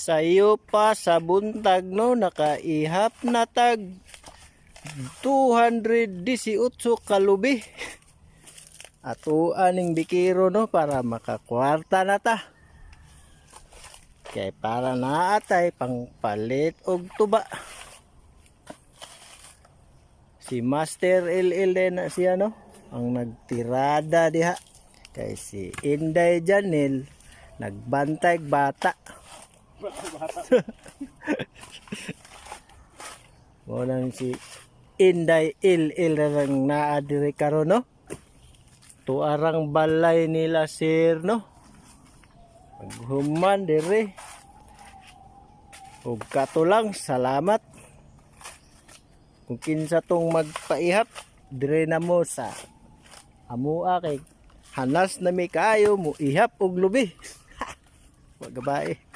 Sayo pa sa buntag no, nakaihap na tag 218 kalubi. Ato aning bikiro no para makakwarta na ta. Kay para naatay pangpalit og tuba. Si Master LL din na siya no, ang nagtirada diha. Kay si Inday Janel nagbantay bata. Walang si Inday LL lang naa diri karon no. Tuarang balay nila sir no. Maghuman diri. Ug kato lang, salamat. Kung kinsa tong magpaihap dire na mo sa amua kay hanas na mi kayo mo ihap og lubi. Wag gabae.